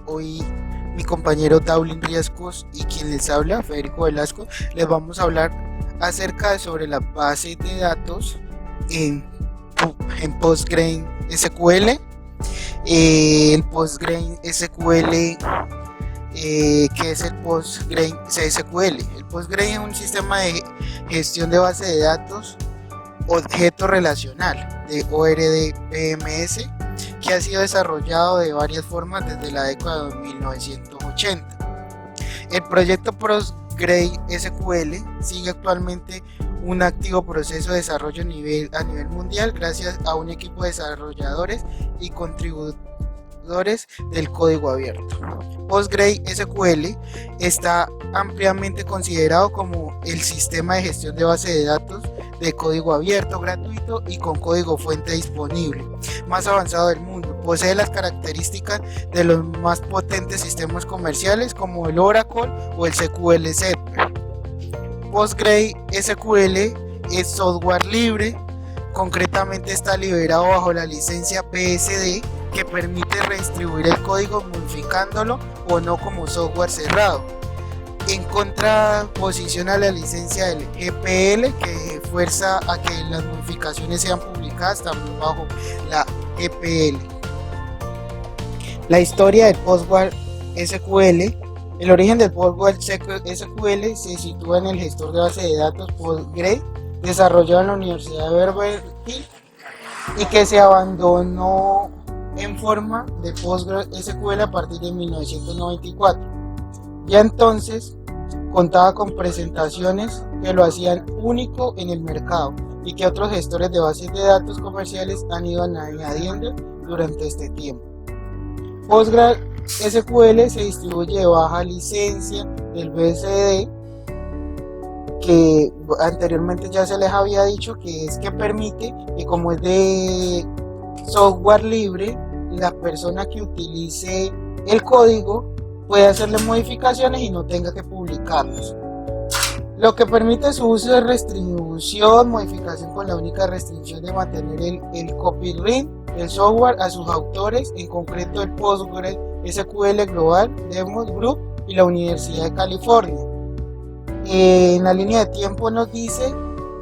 Hoy mi compañero Daulin Riescos y quien les habla, Federico Velasco, les vamos a hablar acerca de sobre la base de datos en, en PostgreSQL. El PostgreSQL, ¿qué es el PostgreSQL? El Postgre es un sistema de gestión de base de datos objeto relacional de ORDBMS que ha sido desarrollado de varias formas desde la década de 1980. El proyecto PostgreSQL sigue actualmente un activo proceso de desarrollo a nivel mundial gracias a un equipo de desarrolladores y contribuidores del código abierto. PostgreSQL está ampliamente considerado como el sistema de gestión de base de datos de código abierto, gratuito y con código fuente disponible más avanzado del mundo. Posee las características de los más potentes sistemas comerciales como el Oracle o el SQL Server. PostgreSQL es software libre, concretamente está liberado bajo la licencia BSD que permite redistribuir el código modificándolo o no como software cerrado. En contraposición a la licencia del GPL que fuerza a que las modificaciones sean publicadas también bajo la GPL. La historia del PostgreSQL. El origen del PostgreSQL se sitúa en el gestor de base de datos Postgre desarrollado en la Universidad de Berkeley y que se abandonó en forma de PostgreSQL a partir de 1994. Ya entonces contaba con presentaciones que lo hacían único en el mercado y que otros gestores de bases de datos comerciales han ido añadiendo durante este tiempo. PostgreSQL se distribuye de baja licencia del BSD, que anteriormente ya se les había dicho que es que permite que, como es de software libre, la persona que utilice el código puede hacerle modificaciones y no tenga que publicarlos. Lo que permite su uso de redistribución, modificación con la única restricción de mantener el copyright del software a sus autores, en concreto el PostgreSQL Global Demos Group y la Universidad de California. En la línea de tiempo nos dice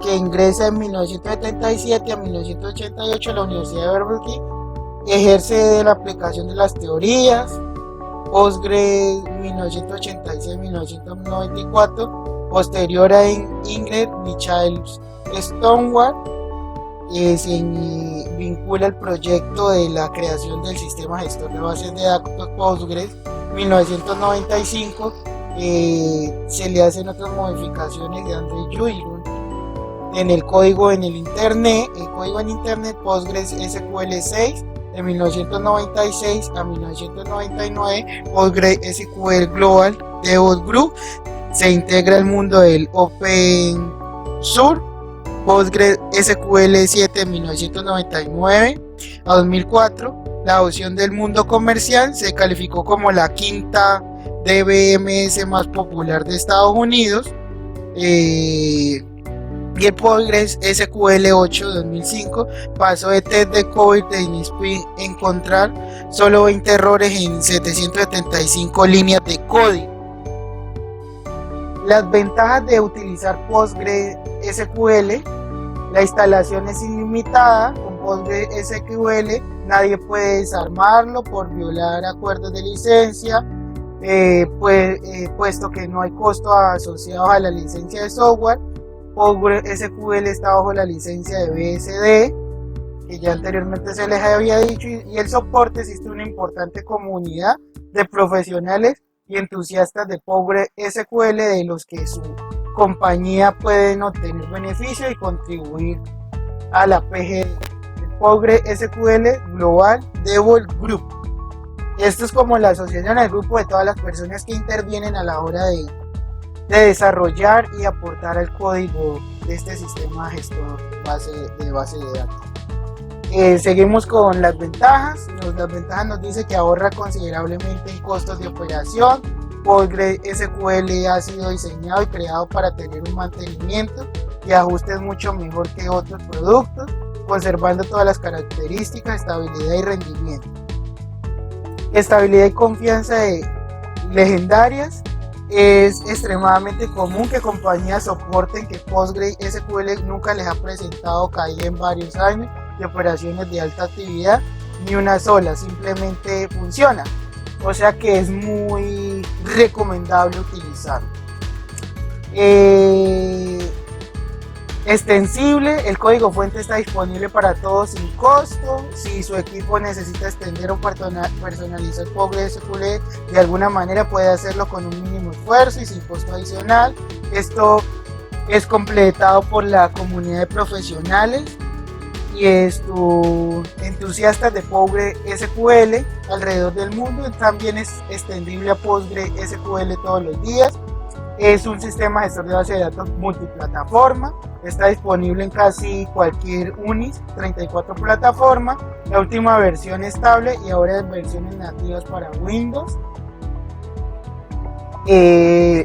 que ingresa en 1977 a 1988 a la Universidad de Berkeley, ejerce la aplicación de las teorías Postgre 1986-1994, posterior a Ingrid Michael Stonewall, se vincula al proyecto de la creación del sistema gestor de bases de datos Postgres 1995. Se le hacen otras modificaciones de André Yuilun en el código en internet PostgreSQL 6 de 1996 a 1999. PostgreSQL Global Development Group se integra al mundo del Open Source. PostgreSQL 7 de 1999 a 2004. La adopción del mundo comercial se calificó como la quinta DBMS más popular de Estados Unidos. Y el PostgreSQL 8 de 2005 pasó de test de COVID de INSPIR encontrar solo 20 errores en 775 líneas de código. Las ventajas de utilizar PostgreSQL: la instalación es ilimitada. Con PostgreSQL nadie puede desarmarlo por violar acuerdos de licencia, puesto que no hay costo asociado a la licencia de software. PostgreSQL está bajo la licencia de BSD, que ya anteriormente se les había dicho, y el soporte. Existe una importante comunidad de profesionales y entusiastas de PostgreSQL de los que su compañía pueden obtener beneficios y contribuir a la PG de PostgreSQL Global Development Group. Esto es como la asociación, el grupo de todas las personas que intervienen a la hora de desarrollar y aportar al código de este sistema gestor de base de datos. Seguimos con las ventajas. Las ventajas nos dice que ahorra considerablemente en costos de operación. PostgreSQL ha sido diseñado y creado para tener un mantenimiento y ajustes mucho mejor que otros productos, conservando todas las características, estabilidad y rendimiento. Estabilidad y confianza legendarias. Es extremadamente común que compañías soporten que PostgreSQL nunca les ha presentado caída en varios años de operaciones de alta actividad, ni una sola, simplemente funciona. O sea que es muy recomendable utilizarlo. Extensible, el código fuente está disponible para todos sin costo. Si su equipo necesita extender o personalizar PostgreSQL de alguna manera, puede hacerlo con un mínimo esfuerzo y sin costo adicional. Esto es completado por la comunidad de profesionales y entusiastas de PostgreSQL alrededor del mundo. También es extendible a PostgreSQL todos los días. Es un sistema gestor de base de datos multiplataforma. Está disponible en casi cualquier UNIX, 34 plataformas. La última versión estable y ahora en versiones nativas para Windows.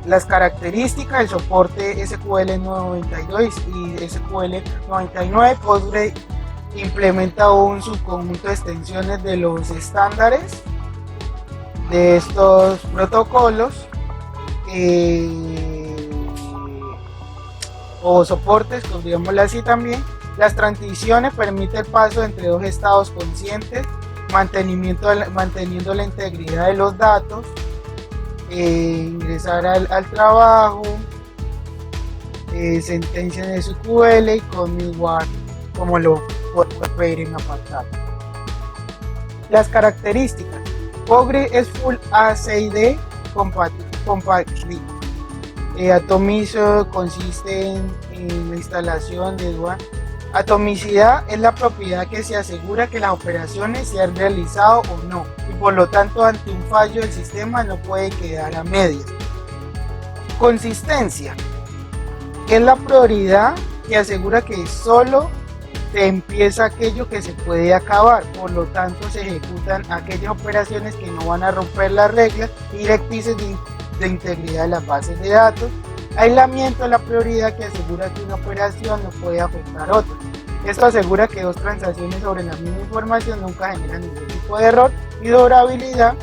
Las características, el soporte SQL 92 y SQL 99. Postgre implementa un subconjunto de extensiones de los estándares de estos protocolos o soportes, pues digámoslo así también. Las transiciones permiten el paso entre dos estados conscientes, manteniendo la integridad de los datos, ingresar al trabajo, sentencia en SQL y CommitsWard, como lo pueden ver en la pantalla. Las características: Postgre es Full ACID compatible. Atomizo consiste en la instalación de atomicidad es la propiedad que se asegura que las operaciones se han realizado o no, y por lo tanto ante un fallo del sistema no puede quedar a medias. Consistencia es la prioridad que asegura que solo se empieza aquello que se puede acabar, por lo tanto se ejecutan aquellas operaciones que no van a romper las reglas y directrices de integridad de las bases de datos. Aislamiento es la prioridad que asegura que una operación no puede afectar a otra. Esto asegura que dos transacciones sobre la misma información nunca generan ningún tipo de error. Y durabilidad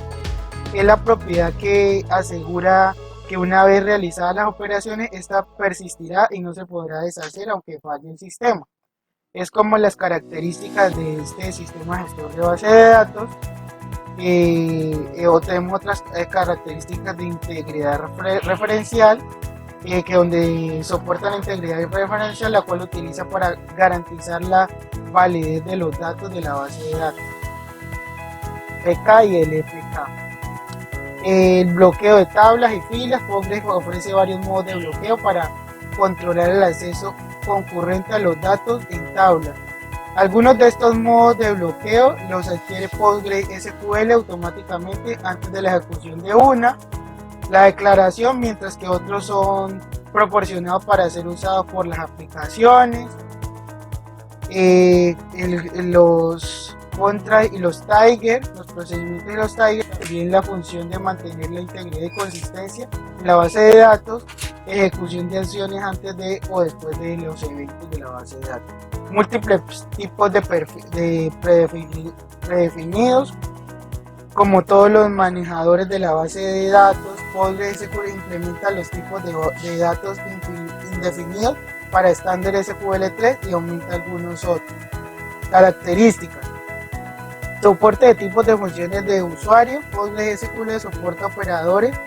es la propiedad que asegura que una vez realizadas las operaciones, esta persistirá y no se podrá deshacer aunque falle el sistema. Es como las características de este sistema gestor de base de datos. Tenemos otras características de integridad referencial, que donde soporta la integridad referencial, la cual utiliza para garantizar la validez de los datos de la base de datos. PK y el FK. El bloqueo de tablas y filas. Postgre ofrece varios modos de bloqueo para controlar el acceso concurrente a los datos en tablas. Algunos de estos modos de bloqueo los adquiere PostgreSQL automáticamente antes de la ejecución de la declaración, mientras que otros son proporcionados para ser usados por las aplicaciones. Los contra y los Tiger, los procedimientos de los Tiger, también la función de mantener la integridad y consistencia en la base de datos, ejecución de acciones antes de o después de los eventos de la base de datos. Múltiples tipos de predefinidos. Como todos los manejadores de la base de datos, PostgreSQL implementa los tipos de datos indefinidos para estándar SQL 3 y aumenta algunos otros. Características: soporte de tipos de funciones de usuario. PostgreSQL soporta operadores,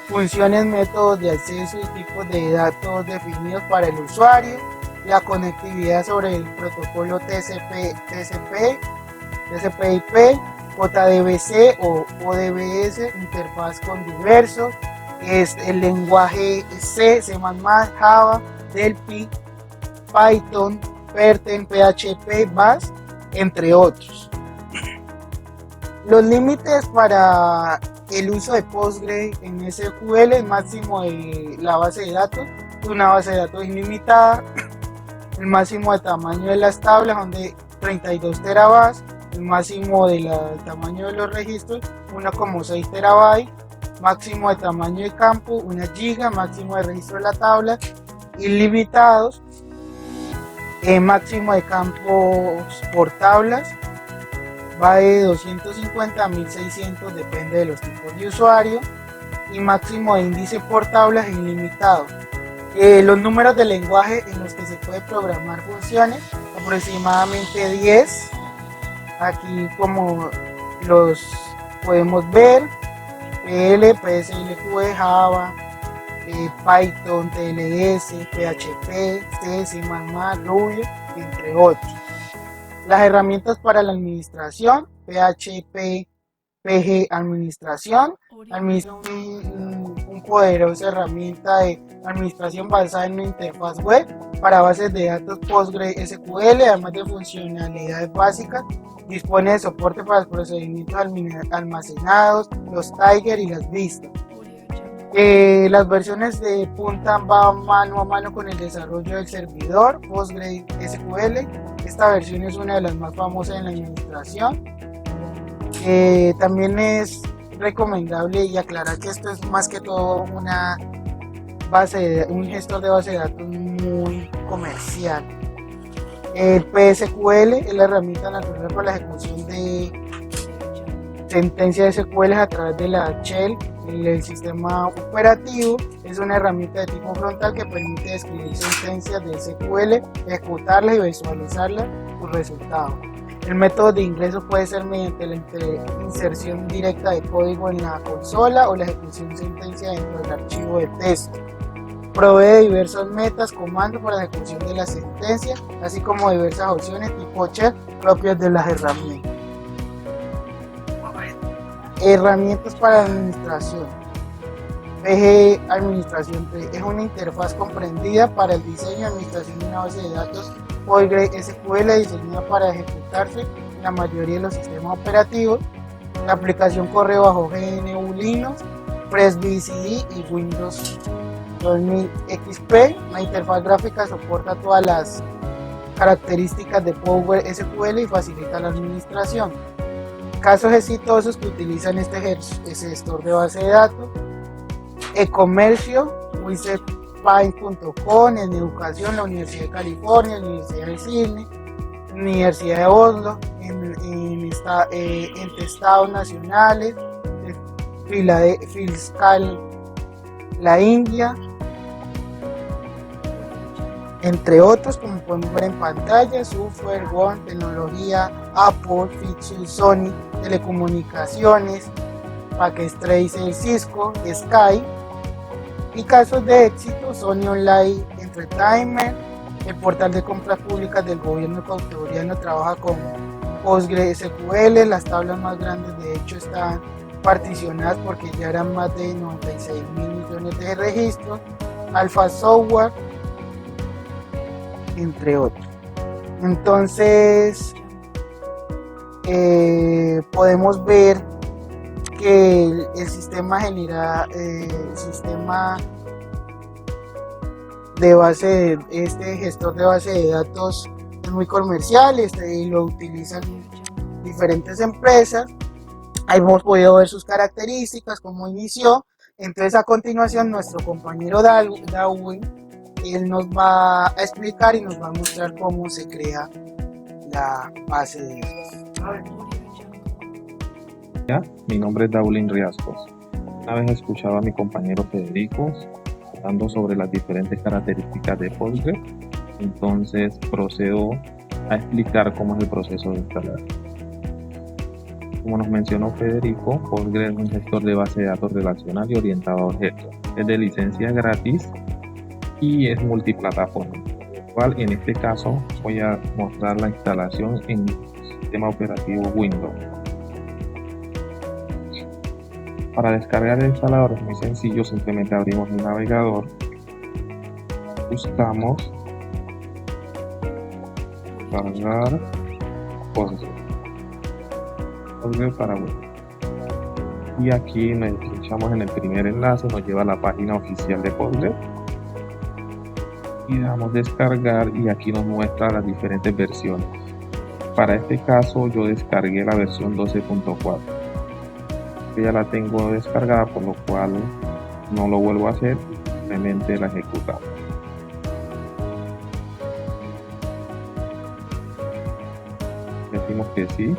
funciones, métodos de acceso y tipos de datos definidos para el usuario. La conectividad sobre el protocolo TCP/IP, JDBC o ODBS, interfaz con diversos, es el lenguaje C, C++, Java, Delphi, Python, Perten, PHP, Bash, entre otros. Los límites para el uso de Postgre en SQL: el máximo de la base de datos, una base de datos ilimitada. El máximo de tamaño de las tablas son de 32 terabytes. El máximo del tamaño de los registros, 1,6 terabytes. Máximo de tamaño de campo, 1 giga. Máximo de registro de la tabla, ilimitados. Máximo de campos por tablas, va de 250 a 1600, depende de los tipos de usuario, y máximo de índice por tablas es ilimitado. Los números de lenguaje en los que se puede programar funciones, aproximadamente 10. Aquí como los podemos ver: PL, PSLQ, Java, Python, TLS, PHP, C, C++, Ruby, entre otros. Las herramientas para la administración: PHP, PG Administración, un poderosa herramienta de administración basada en una interfaz web para bases de datos PostgreSQL, además de funcionalidades básicas. Dispone de soporte para los procedimientos almacenados, los Tiger y las vistas. Las versiones de punta van mano a mano con el desarrollo del servidor PostgreSQL. Esta versión es una de las más famosas en la administración. También es recomendable y aclarar que esto es más que todo un gestor de base de datos muy comercial. El PSQL es la herramienta natural para la ejecución de sentencias SQL a través de la shell el sistema operativo. Es una herramienta de tipo frontal que permite escribir sentencias de SQL, ejecutarlas y visualizarlas, sus resultados. El método de ingreso puede ser mediante la inserción directa de código en la consola o la ejecución de sentencia dentro del archivo de texto. Provee diversos metas, comandos para la ejecución de la sentencia, así como diversas opciones tipo shell propias de las herramientas. Herramientas para administración. PG Administración es una interfaz comprendida para el diseño y administración de una base de datos PostgreSQL diseñada para ejecutarse en la mayoría de los sistemas operativos. La aplicación corre bajo GNU Linux, FreshBSD y Windows 2000 XP. La interfaz gráfica soporta todas las características de PostgreSQL y facilita la administración. Casos exitosos que utilizan este gestor de base de datos: e-comercio, wizardpaint.com, en educación, la Universidad de California, la Universidad de Sydney, Universidad de Oslo, entre estados nacionales, fiscal, la India, entre otros, como podemos ver en pantalla. Software, One, tecnología, Apple, Fitch, Sony, telecomunicaciones, Packet Tracer, Cisco, Sky. Y casos de éxito: Sony Online Entertainment, el portal de compras públicas del gobierno ecuatoriano trabaja con PostgreSQL. Las tablas más grandes de hecho están particionadas porque ya eran más de 96 mil millones de registros. Alpha Software, entre otros. Entonces podemos ver que el sistema de base este gestor de base de datos es muy comercial, y lo utilizan diferentes empresas. Ahí hemos podido ver sus características, cómo inició. Entonces a continuación nuestro compañero Darwin, él nos va a explicar y nos va a mostrar cómo se crea la base de datos. Mi nombre es Daulin Riascos. Una vez escuchado a mi compañero Federico hablando sobre las diferentes características de Postgre, entonces procedo a explicar cómo es el proceso de instalar. Como nos mencionó Federico, Postgre es un gestor de base de datos relacional y orientado a objetos. Es de licencia gratis y es multiplataforma, cual en este caso voy a mostrar la instalación en el sistema operativo Windows. Para descargar el instalador es muy sencillo, simplemente abrimos el navegador, buscamos cargar Postgre para Windows, y aquí nos pinchamos en el primer enlace, nos lleva a la página oficial de Postgre y damos descargar, y aquí nos muestra las diferentes versiones. Para este caso yo descargué la versión 12.4. ya la tengo descargada, por lo cual no lo vuelvo a hacer, simplemente la ejecutamos. Decimos que sí,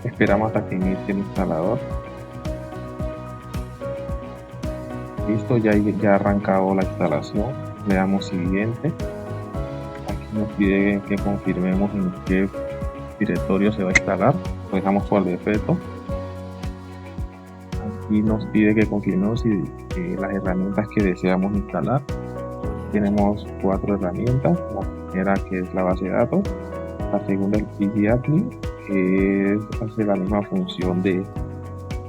Esperamos hasta que inicie el instalador. Listo, ya ha arrancado la instalación. Le damos siguiente. Aquí nos pide que confirmemos en qué directorio se va a instalar. Lo dejamos por defecto. Aquí nos pide que confirmemos las herramientas que deseamos instalar. Tenemos 4 herramientas. La primera, que es la base de datos. La segunda, el pgadmin, que hace la misma función de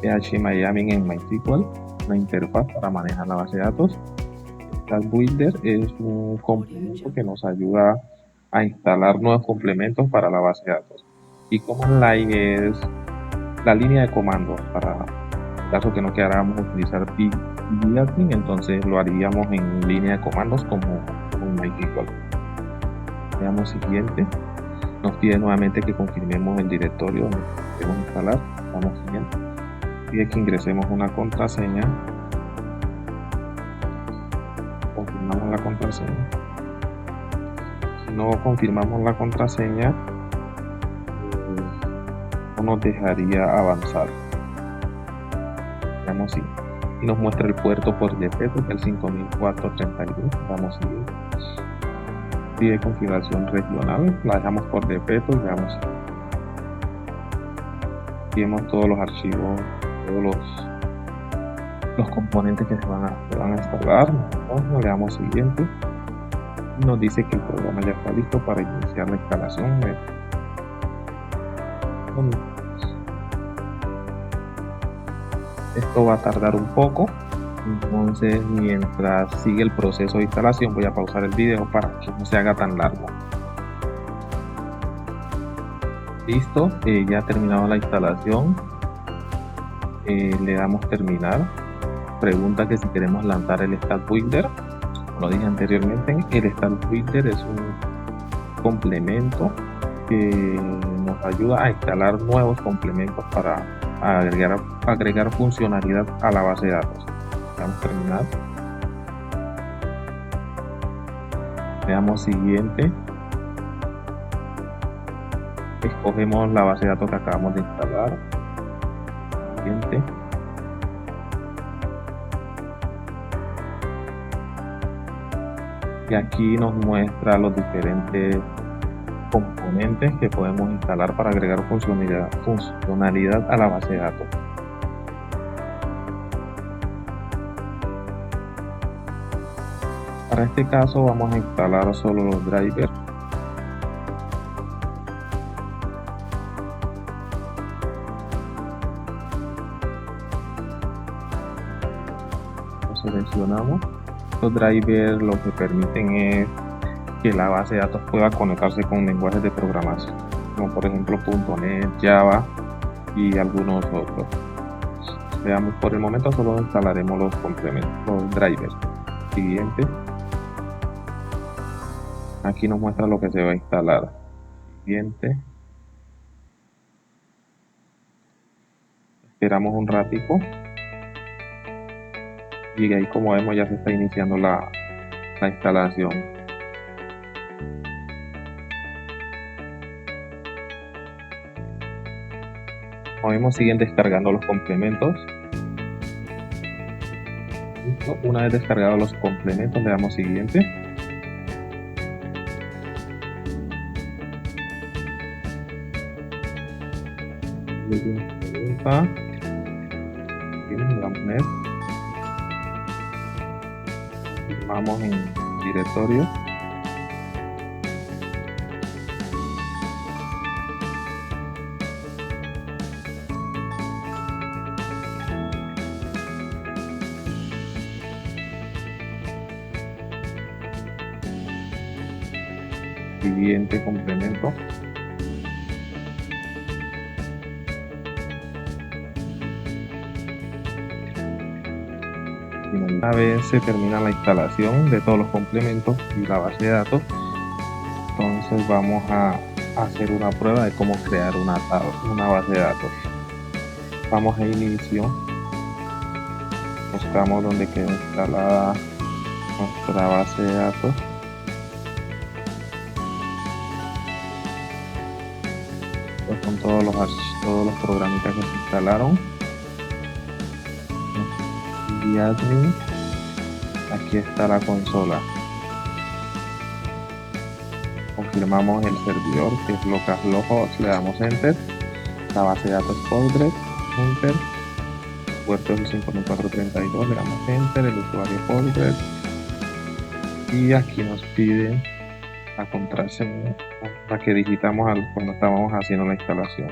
phadmin en MySQL, una interfaz para manejar la base de datos. StatBuilder es un complemento que nos ayuda a instalar nuevos complementos para la base de datos. Y Command Line es la línea de comandos para el caso que no queramos utilizar pgadmin, entonces lo haríamos en línea de comandos como MySQL. Veamos siguiente. Nos pide nuevamente que confirmemos el directorio donde queremos instalar. Vamos siguiente. Pide que ingresemos una contraseña. Confirmamos la contraseña. Si no confirmamos la contraseña, no nos dejaría avanzar. Veamos si y nos muestra el puerto por defecto, que es el 5432. Vamos siguiente. Pide configuración regional, la dejamos por defecto y veamos. Vemos todos los archivos, todos los componentes que se van a instalar. Le damos siguiente y nos dice que el programa ya está listo para iniciar la instalación. Esto va a tardar un poco, entonces mientras sigue el proceso de instalación voy a pausar el video para que no se haga tan largo. Listo, ya ha terminado la instalación. Le damos terminar. Pregunta que si queremos lanzar el StatBuilder. Como lo dije anteriormente, el StatBuilder es un complemento que nos ayuda a instalar nuevos complementos para agregar funcionalidad a la base de datos. Vamos a terminar. Veamos siguiente. Escogemos la base de datos que acabamos de instalar. Siguiente. Y aquí nos muestra los diferentes componentes que podemos instalar para agregar funcionalidad a la base de datos. Para este caso vamos a instalar solo los drivers. Lo seleccionamos. Los drivers lo que permiten es que la base de datos pueda conectarse con lenguajes de programación, como por ejemplo .NET, Java y algunos otros. Veamos, por el momento solo instalaremos los complementos, los drivers. Siguiente. Aquí nos muestra lo que se va a instalar. Siguiente. Esperamos un ratico. Y ahí, como vemos, ya se está iniciando la instalación. Como vemos, siguen descargando los complementos. Listo. Una vez descargados los complementos, le damos siguiente. Le damos next. Vamos en directorio. Siguiente complemento. Una vez se termina la instalación de todos los complementos y la base de datos, entonces vamos a hacer una prueba de cómo crear una base de datos. Vamos a inicio, buscamos donde queda instalada nuestra base de datos. Pues con todos los programitas que se instalaron. Y admin, aquí está la consola. Confirmamos el servidor que es localhost, le damos enter. La base de datos Postgres, enter. Puerto es el 5432, le damos enter. El usuario Postgres. Y aquí nos pide la contraseña, la que digitamos cuando estábamos haciendo la instalación.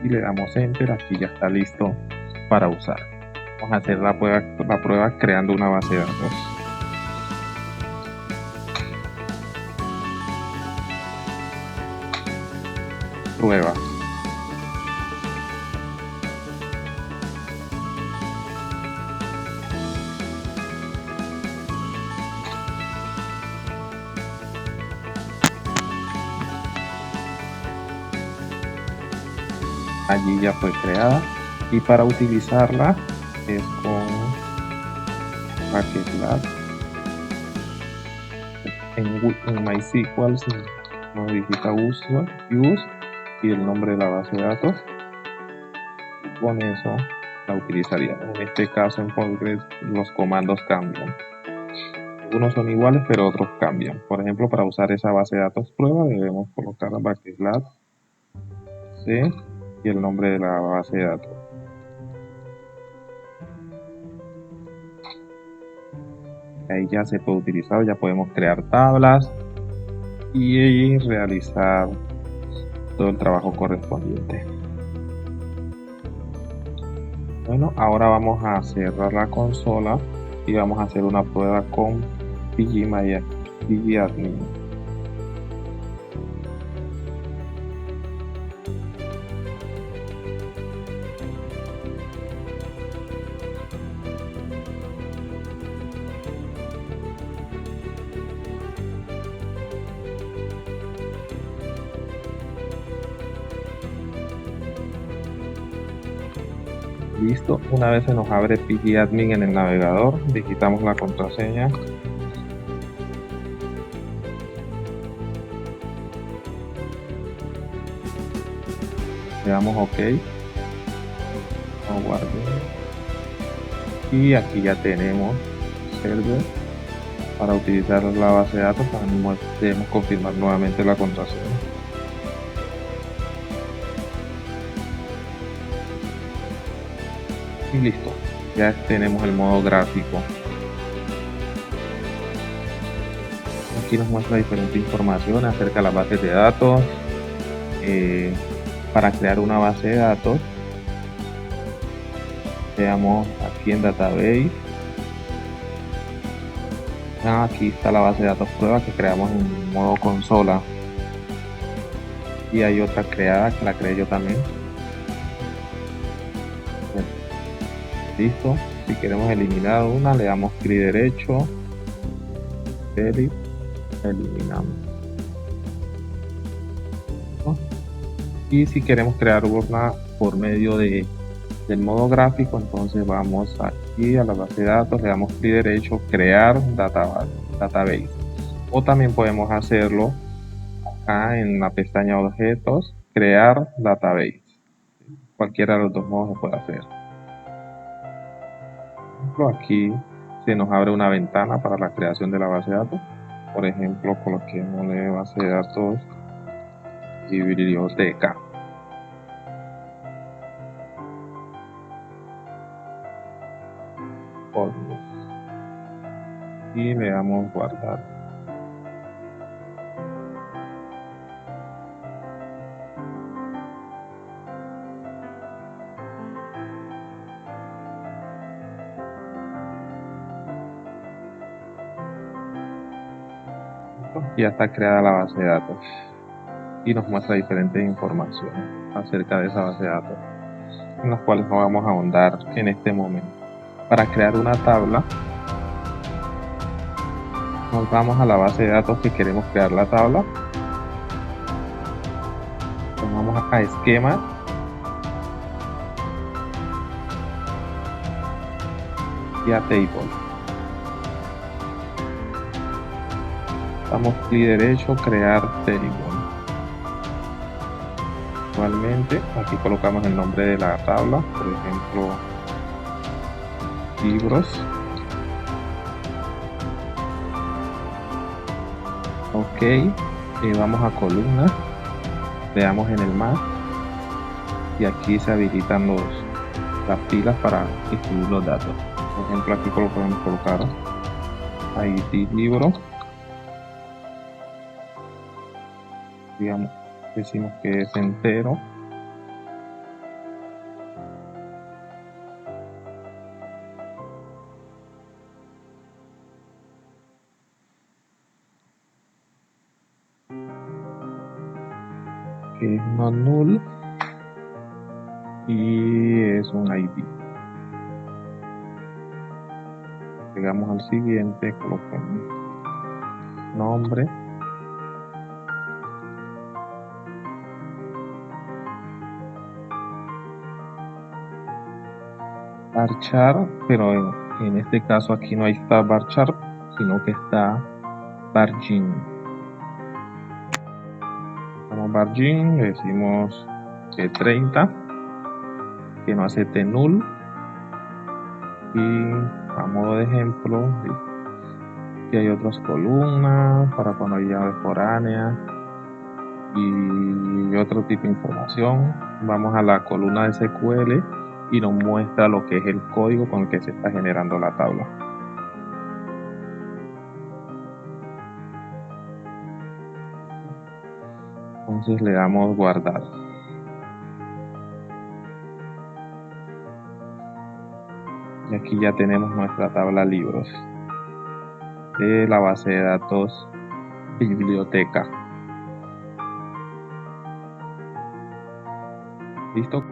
Y le damos enter. Aquí ya está listo para usar. Vamos a hacer la prueba creando una base de datos. Prueba. Allí ya fue creada, y para utilizarla es con Bucketlab. En MySQL nos digita use y el nombre de la base de datos, y con eso la utilizaría. En este caso en Postgres los comandos cambian, algunos son iguales pero otros cambian. Por ejemplo, para usar esa base de datos prueba debemos colocar Bucketlab C y el nombre de la base de datos. Ahí ya se puede utilizar, ya podemos crear tablas y realizar todo el trabajo correspondiente. Bueno, ahora vamos a cerrar la consola y vamos a hacer una prueba con pgadmin. Listo, una vez se nos abre pgadmin en el navegador, digitamos la contraseña. Le damos OK. No guarde. Y aquí ya tenemos server para utilizar la base de datos. Debemos confirmar nuevamente la contraseña. Y listo, ya tenemos el modo gráfico. Aquí nos muestra diferente información acerca de las bases de datos. Para crear una base de datos, veamos aquí en database. Aquí está la base de datos prueba que creamos en modo consola, y hay otra creada que la creé yo también. Listo, si queremos eliminar una le damos clic derecho, delete, eliminamos. Y si queremos crear una por medio del modo gráfico, entonces vamos aquí a la base de datos, le damos clic derecho, crear database, o también podemos hacerlo acá en la pestaña objetos, crear database. Cualquiera de los dos modos se puede hacer. Aquí se nos abre una ventana para la creación de la base de datos. Por ejemplo, coloquémosle base de datos y biblioteca. Y le damos guardar. Ya está creada la base de datos y nos muestra diferentes informaciones acerca de esa base de datos, en las cuales no vamos a ahondar en este momento. Para crear una tabla, nos vamos a la base de datos que queremos crear la tabla, nos vamos a esquema y a table. Damos clic derecho, crear table. Igualmente, aquí colocamos el nombre de la tabla, por ejemplo, libros. Ok, vamos a columna, le damos en el más y aquí se habilitan las filas para escribir los datos. Por ejemplo, aquí podemos colocar ID libro, digamos, decimos que es entero. Que es no null y es un ID. Llegamos al siguiente, colocamos nombre, varchar, pero en este caso aquí no está varchar, sino que está vargin. Vamos vargin, le decimos que 30, que no acepte null, y a modo de ejemplo, que hay otras columnas para cuando hay llaves foráneas y otro tipo de información. Vamos a la columna de SQL y nos muestra lo que es el código con el que se está generando la tabla. Entonces le damos guardar. Y aquí ya tenemos nuestra tabla libros de la base de datos biblioteca. ¿Listo?